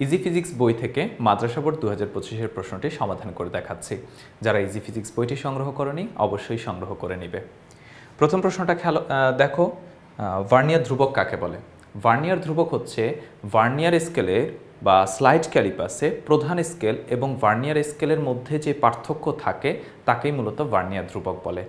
Easy physics বই থেকে মাদ্রাসা board 2025-এর প্রশ্নটি সমাধান করে দেখাচ্ছি। যারা ইজি ফিজিক্স বইটি সংগ্রহ করেনি অবশ্যই সংগ্রহ করে নেবে। প্রথম প্রশ্নটা দেখো, ভার্নিয়ার ধ্রুবক কাকে বলে? ভার্নিয়ার ধ্রুবক হচ্ছে ভার্নিয়ার স্কেলের বা স্লাইড ক্যালিপাসে প্রধান স্কেল এবং ভার্নিয়ার স্কেলের মধ্যে যে পার্থক্য থাকে তাকেই মূলত ভার্নিয়ার ধ্রুবক বলে।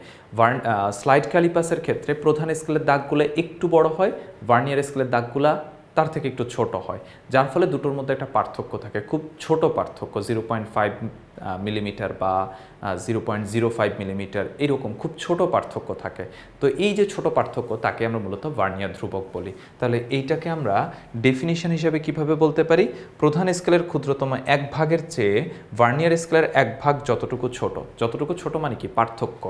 স্লাইড ক্যালিপাসের ক্ষেত্রে প্রধান স্কেলের দাগগুলো একটু বড় হয়, ভার্নিয়ার স্কেলের দাগগুলা তার থেকে একটু ছোট হয়, যার ফলে দুটোর মধ্যে একটা পার্থক্য থাকে, খুব ছোট পার্থক্য, 0.5 মিলিমিটার বা 0.05 মিলিমিটার, এরকম খুব ছোট পার্থক্য থাকে। তো এই যে ছোট পার্থক্য তাকে আমরা মূলত ভার্নিয়ার ধ্রুবক বলি। তাহলে এইটাকে আমরা ডেফিনিশন হিসেবে কিভাবে বলতে পারি? প্রধান স্কেলের ক্ষুদ্রতম এক ভাগের চেয়ে ভার্নিয়ার স্কেলের এক ভাগ যতটুকু ছোট মানে কি? পার্থক্য,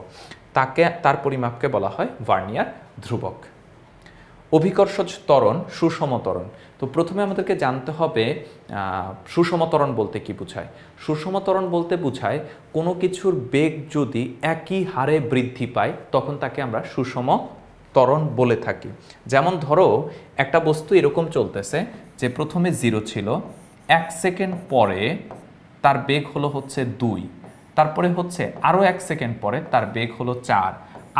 তার পরিমাপকে বলা হয় ভার্নিয়ার ধ্রুবক। অভিকর্ষজ ত্বরণ, সুষম ত্বরণ। তো প্রথমে আমাদেরকে জানতে হবে সুষম ত্বরণ বলতে কি বোঝায়। সুষম ত্বরণ বলতে বোঝায় কোনো কিছুর বেগ যদি একই হারে বৃদ্ধি পায় তখন তাকে আমরা সুষম ত্বরণ বলে থাকি। যেমন ধরো একটা বস্তু এরকম চলতেছে যে প্রথমে 0 ছিল, 1 সেকেন্ড পরে তার বেগ হলো হচ্ছে 2, তারপরে হচ্ছে আরও 1 সেকেন্ড পরে তার বেগ হলো 4,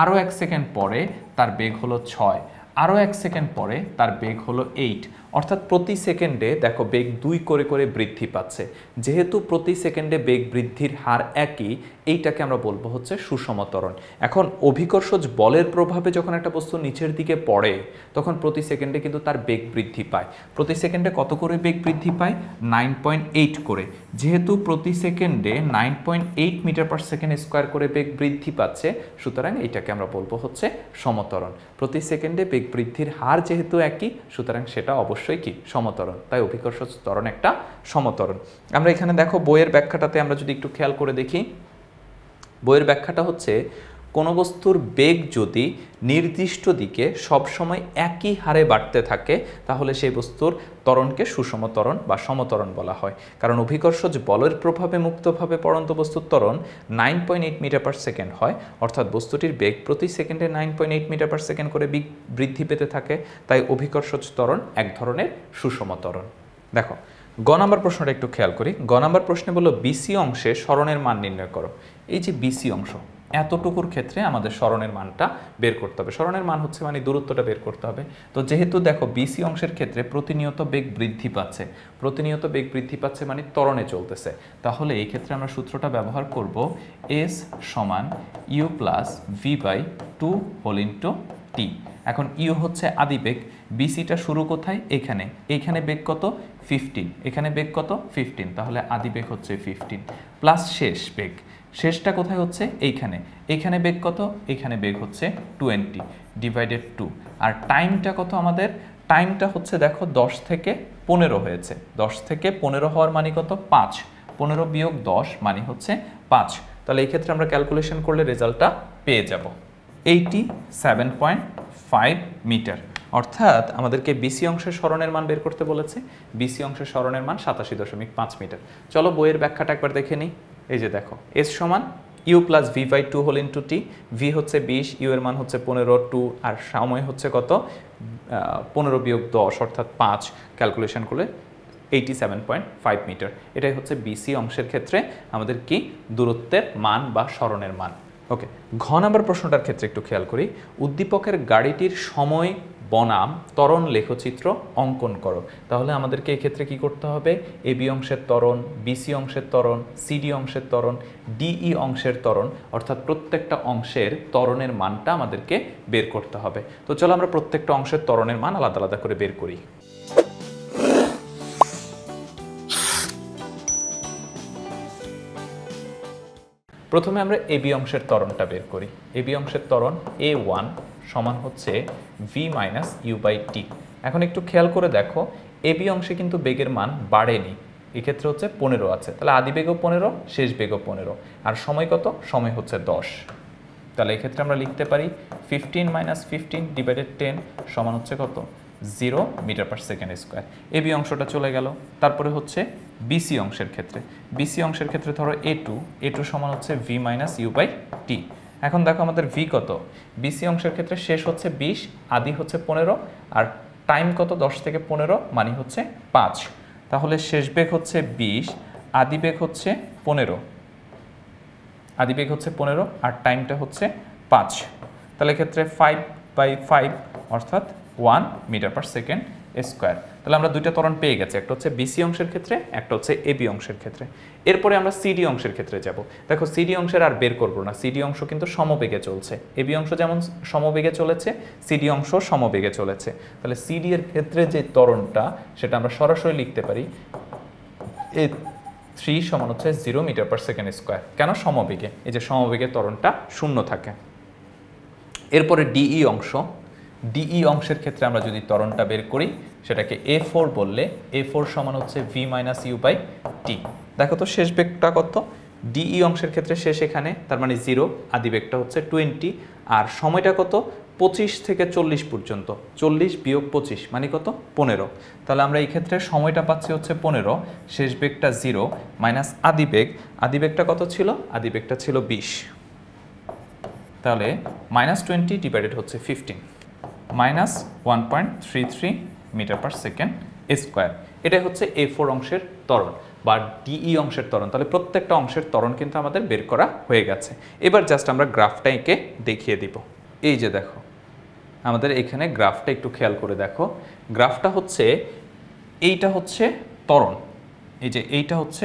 আরও 1 সেকেন্ড পরে তার বেগ হলো 6, আরও 1 সেকেন্ড পরে তার বেগ হলো 8। অর্থাৎ প্রতি সেকেন্ডে দেখো বেগ 2 করে করে বৃদ্ধি পাচ্ছে। যেহেতু প্রতি সেকেন্ডে বেগ বৃদ্ধির হার একই, এইটাকে আমরা বলবো হচ্ছে সুষম ত্বরণ। এখন অভিকর্ষজ বলের প্রভাবে যখন একটা বস্তু নিচের দিকে পড়ে তখন প্রতি সেকেন্ডে কিন্তু তার বেগ বৃদ্ধি পায়। প্রতি সেকেন্ডে কত করে বেগ বৃদ্ধি পায়? 9.8 করে। যেহেতু প্রতি সেকেন্ডে 9.8 মিটার পার সেকেন্ড স্কোয়ার করে বেগ বৃদ্ধি পাচ্ছে, সুতরাং এইটাকে আমরা বলবো হচ্ছে সমত্বরণ। প্রতি সেকেন্ডে বেগ বৃদ্ধির হার যেহেতু একই, সুতরাং সেটা অবশ্যই কি? সমত্বরণ। তাই অভিকর্ষজ ত্বরণ একটা সমত্বরণ। আমরা এখানে দেখো বইয়ের ব্যাখ্যাটাতে আমরা যদি একটু খেয়াল করে দেখি, বইয়ের ব্যাখ্যাটা হচ্ছে কোনো বস্তুর বেগ যদি নির্দিষ্ট দিকে সবসময় একই হারে বাড়তে থাকে তাহলে সেই বস্তুর ত্বরণকে সুষম ত্বরণ বা সমত্বরণ বলা হয়। কারণ অভিকর্ষজ বলের প্রভাবে মুক্তভাবে পড়ন্ত বস্তুর ত্বরণ 9.8 মিটার পার সেকেন্ড হয়, অর্থাৎ বস্তুটির বেগ প্রতি সেকেন্ডে 9.8 মিটার পার সেকেন্ড করে বৃদ্ধি পেতে থাকে। তাই অভিকর্ষজ ত্বরণ এক ধরনের সুষম ত্বরণ। দেখো গ নাম্বার প্রশ্নটা একটু খেয়াল করি। গ নাম্বার প্রশ্নে বললো বিসি অংশে সরণের মান নির্ণয় করো। এই যে বিসি অংশ, এতটুকুর ক্ষেত্রে আমাদের সরণের মানটা বের করতে হবে। সরণের মান হচ্ছে মানে দূরত্বটা বের করতে হবে। তো যেহেতু দেখো বিসি অংশের ক্ষেত্রে প্রতিনিয়ত বেগ বৃদ্ধি পাচ্ছে মানে ত্বরণে চলতেছে, তাহলে এই ক্ষেত্রে আমরা সূত্রটা ব্যবহার করব এস সমান you plus V by 2 whole into T. এখন ইউ হচ্ছে আদিবেগ, বিসিটা শুরু কোথায়? এইখানে বেগ কত? 15, এখানে বেগ কত? 15, তাহলে আদিবেগ হচ্ছে 15 প্লাস শেষটা কোথায় হচ্ছে? এইখানে বেগ কত? এইখানে বেগ হচ্ছে 20 ডিভাইডেড 2। আর টাইমটা কত আমাদের? টাইমটা হচ্ছে দেখো 10 থেকে 15 হয়েছে। 10 থেকে 15 হওয়ার মানে কত? 5। 15 বিয়োগ 10 মানে হচ্ছে 5। তাহলে এই ক্ষেত্রে আমরা ক্যালকুলেশন করলে রেজাল্টটা পেয়ে যাব 87.5 মিটার। অর্থাৎ আমাদেরকে বিসি অংশের সরণের মান বের করতে বলেছে। বিসি অংশের সরণের মান 87.5 মিটার। চলো বইয়ের ব্যাখ্যাটা একবার দেখে নিই। এই যে দেখো এস সমান you plus V by 2 whole into t. V হচ্ছে 20, ইউ এর মান হচ্ছে 15, 2 আর সময় হচ্ছে কত? 15 বিয়োগ 10 অর্থাৎ 5। ক্যালকুলেশন করলে 87.5 মিটার। এটাই হচ্ছে বিসি অংশের ক্ষেত্রে আমাদের কি দূরত্বের মান বা সরণের মান। ওকে, ঘ নাম্বার প্রশ্নটার ক্ষেত্রে একটু খেয়াল করি। উদ্দীপকের গাড়িটির সময় বনাম ত্বরণ লেখচিত্র অঙ্কন করো। তাহলে আমাদেরকে এই ক্ষেত্রে কি করতে হবে? এবি অংশের ত্বরণ, বিসি অংশের ত্বরণ, সিডি অংশের ত্বরণ, ডিই অংশের ত্বরণ, অর্থাৎ প্রত্যেকটা অংশের ত্বরণের মানটা আমাদেরকে বের করতে হবে। তো চলো আমরা প্রত্যেকটা অংশের ত্বরণের মান আলাদা আলাদা করে বের করি। প্রথমে আমরা এবি অংশের ত্বরণটা বের করি। এবি অংশের ত্বরণ A1 সমান হচ্ছে V minus you by T. এখন একটু খেয়াল করে দেখো এবি অংশে কিন্তু বেগের মান বাড়েনি, এক্ষেত্রে হচ্ছে 15 আছে, তাহলে আদি বেগও 15, শেষ বেগও 15, আর সময় কত? সময় হচ্ছে 10। তাহলে এক্ষেত্রে আমরা লিখতে পারি 15 মাইনাস 15 ডিভাইডেড 10 সমান হচ্ছে কত? 0 metre per second square. AB অংশটা চলে গেল। তারপরে হচ্ছে বিসি অংশের ক্ষেত্রে ধরো A2 সমান হচ্ছে V minus you by T. এখন দেখো আমাদের ভি কত? বিসি অংশের ক্ষেত্রে শেষ হচ্ছে 20, আদি হচ্ছে 15, আর টাইম কত? 10 থেকে 15 মানে হচ্ছে 5। তাহলে শেষ বেগ হচ্ছে 20, আদি বেগ হচ্ছে 15, আদি বেগ হচ্ছে 15 আর টাইমটা হচ্ছে 5। তাহলে ক্ষেত্রে 5/5 অর্থাৎ 1 মিটার পার সেকেন্ড স্কোয়ার। তাহলে আমরা দুইটা ত্বরণ পেয়ে গেছি, একটা হচ্ছে বিসি অংশের ক্ষেত্রে, একটা হচ্ছে এবি অংশের ক্ষেত্রে। এরপরে আমরা সিডি অংশের ক্ষেত্রে যাব। দেখো সিডি অংশের আর বের করবো না, সিডি অংশ কিন্তু সমবেগে চলছে। এবি অংশ যেমন সমবেগে চলেছে, সিডি অংশ সমবেগে চলেছে। তাহলে সিডি এর ক্ষেত্রে যে ত্বরণটা সেটা আমরা সরাসরি লিখতে পারি এ 3 সমান হচ্ছে 0 মিটার পার সেকেন্ড স্কোয়ার। কেন? সমবেগে, এই যে সমবেগে ত্বরণটা শূন্য থাকে। এরপরে ডিই অংশ, ডিই অংশের ক্ষেত্রে আমরা যদি ত্বরণটা বের করি সেটাকে A4 বললে A4 সমান হচ্ছে V minus you by T. দেখো তো শেষ বেগটা কত? ডিই অংশের ক্ষেত্রে শেষ এখানে, তার মানে 0, আদি বেগটা হচ্ছে 20 আর সময়টা কত? 25 থেকে 40 পর্যন্ত। 40 বিয়োগ 25 মানে কত? 15। তাহলে আমরা এই ক্ষেত্রে সময়টা পাচ্ছি হচ্ছে 15, শেষ বেগটা 0 মাইনাস আদি বেগ, আদি বেগটা কত ছিল? আদি বেগটা ছিল 20। তাহলে -20 ডিভাইডেড হচ্ছে 15, -1.33 মিটার পার সেকেন্ড স্কোয়ার। এটাই হচ্ছে A4 অংশের ত্বরণ বা ডিই অংশের ত্বরণ। তাহলে প্রত্যেকটা অংশের ত্বরণ কিন্তু আমাদের বের করা হয়ে গেছে। এবার জাস্ট আমরা গ্রাফটা এঁকে দেখিয়ে দিব। এই যে দেখো আমাদের এখানে গ্রাফটা একটু খেয়াল করে দেখো, গ্রাফটা হচ্ছে এইটা হচ্ছে ত্বরণ, এই যে এইটা হচ্ছে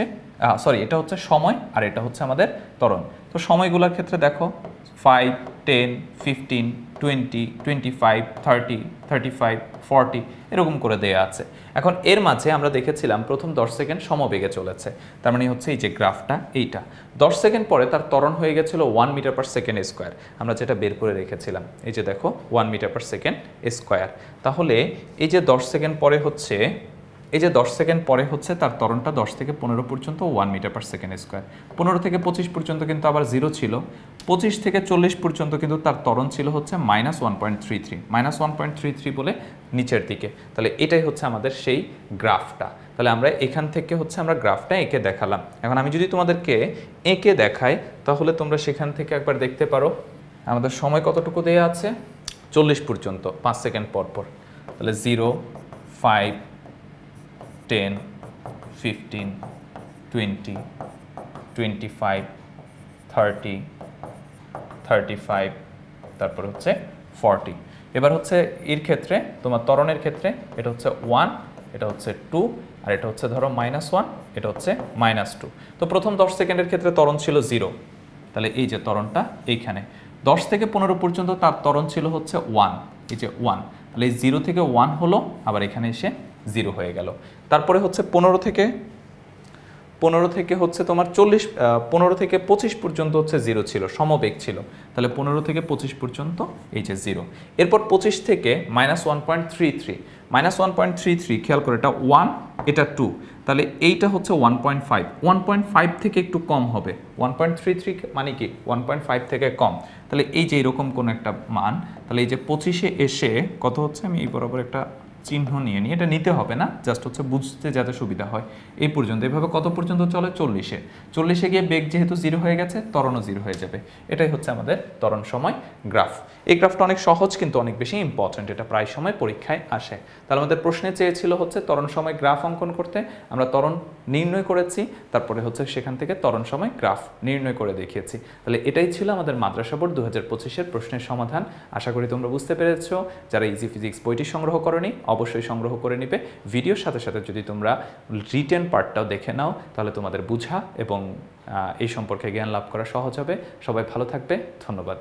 এটা হচ্ছে সময় আর এটা হচ্ছে আমাদের ত্বরণ। তো সময়গুলোর ক্ষেত্রে দেখো 5, 10, 15, 20, 25, 30, 35, 40 এরকম করে দেয়া আছে। এখন এর মাঝে আমরা দেখেছিলাম প্রথম 10 সেকেন্ড সমবেগে চলেছে, তার মানে হচ্ছে এই যে গ্রাফটা এইটা 10 সেকেন্ড পরে তার ত্বরণ হয়ে গেছিল 1 মিটার পার সেকেন্ড স্কোয়ার। আমরা যেটা বের করে রেখেছিলাম এই যে দেখো 1 মিটার পার সেকেন্ড স্কোয়ার। তাহলে এই যে 10 সেকেন্ড পরে হচ্ছে, এই যে 10 সেকেন্ড পরে হচ্ছে তার ত্বরণটা 10 থেকে 15 পর্যন্ত 1 মিটার পার সেকেন্ড স্কোয়ার। 15 থেকে 25 পর্যন্ত কিন্তু আবার 0 ছিল। 25 থেকে 40 পর্যন্ত কিন্তু তার ত্বরণ ছিল হচ্ছে -1.33, -1.33 বলে নিচের দিকে। তাহলে এটাই হচ্ছে আমাদের সেই গ্রাফটা। তাহলে আমরা এখান থেকে হচ্ছে আমরা গ্রাফটা এঁকে দেখালাম। এখন আমি যদি তোমাদেরকে এঁকে দেখাই তাহলে তোমরা সেখান থেকে একবার দেখতে পারো আমাদের সময় কতটুকু দেয়া আছে, 40 পর্যন্ত 5 সেকেন্ড পর পর। তাহলে 0, 5, 10, 15, 20, 25, 30, 35, তারপর হচ্ছে 40। এবার হচ্ছে এর ক্ষেত্রে তোমার ত্বরণের ক্ষেত্রে এটা হচ্ছে 1, এটা হচ্ছে 2 আর এটা হচ্ছে ধরো -1, এটা হচ্ছে -2। তো প্রথম 10 সেকেন্ডের ক্ষেত্রে ত্বরণ ছিল 0, তাহলে এই যে ত্বরণটা এইখানে 10 থেকে 15 পর্যন্ত তার ত্বরণ ছিল হচ্ছে 1, এই যে 1, তাহলে এই 0 থেকে 1 হলো, আবার এখানে এসে 0 হয়ে গেল। তারপরে হচ্ছে 15 থেকে হচ্ছে তোমার 15 থেকে 25 পর্যন্ত হচ্ছে 0 ছিল, সমবেগ ছিল। তাহলে 15 থেকে 25 পর্যন্ত এই যে 0। এরপর 25 থেকে -1.33, -1.33 খেয়াল করে এটা 1, এটা 2, তাহলে এইটা হচ্ছে 1.5, 1.5 থেকে একটু কম হবে। 1.33 মানে কি 1.5 থেকে কম। তাহলে এই যে এরকম কোন একটা মান, তাহলে এই যে 25-এ এসে কত হচ্ছে, আমি এই বরাবর একটা চিহ্ন নিয়ে নিই, এটা নিতে হবে না, জাস্ট হচ্ছে বুঝতে যাতে সুবিধা হয়। এই পর্যন্ত এভাবে কত পর্যন্ত চলে, 40-এ। 40-এ গিয়ে বেগ যেহেতু 0 হয়ে গেছে, ত্বরণও 0 হয়ে যাবে। এটাই হচ্ছে আমাদের ত্বরণ সময় গ্রাফ। এই গ্রাফটা অনেক সহজ কিন্তু অনেক বেশি ইম্পর্টেন্ট, এটা প্রায় সময় পরীক্ষায় আসে। তাহলে আমাদের প্রশ্নে চেয়েছিল হচ্ছে ত্বরণ সময় গ্রাফ অঙ্কন করতে, আমরা ত্বরণ নির্ণয় করেছি, তারপরে হচ্ছে সেখান থেকে ত্বরণ সময় গ্রাফ নির্ণয় করে দেখিয়েছি। তাহলে এটাই ছিল আমাদের মাদ্রাসা বোর্ড 2025-এর প্রশ্নের সমাধান। আশা করি তোমরা বুঝতে পেরেছো। যারা ইজি ফিজিক্স বইটি সংগ্রহ করনি অবশ্যই সংগ্রহ করে নিবে। ভিডিওর সাথে সাথে যদি তোমরা রিটেন পার্টটাও দেখে নাও তাহলে তোমাদের বুঝা এবং এই সম্পর্কে জ্ঞান লাভ করা সহজ হবে। সবাই ভালো থাকবে, ধন্যবাদ।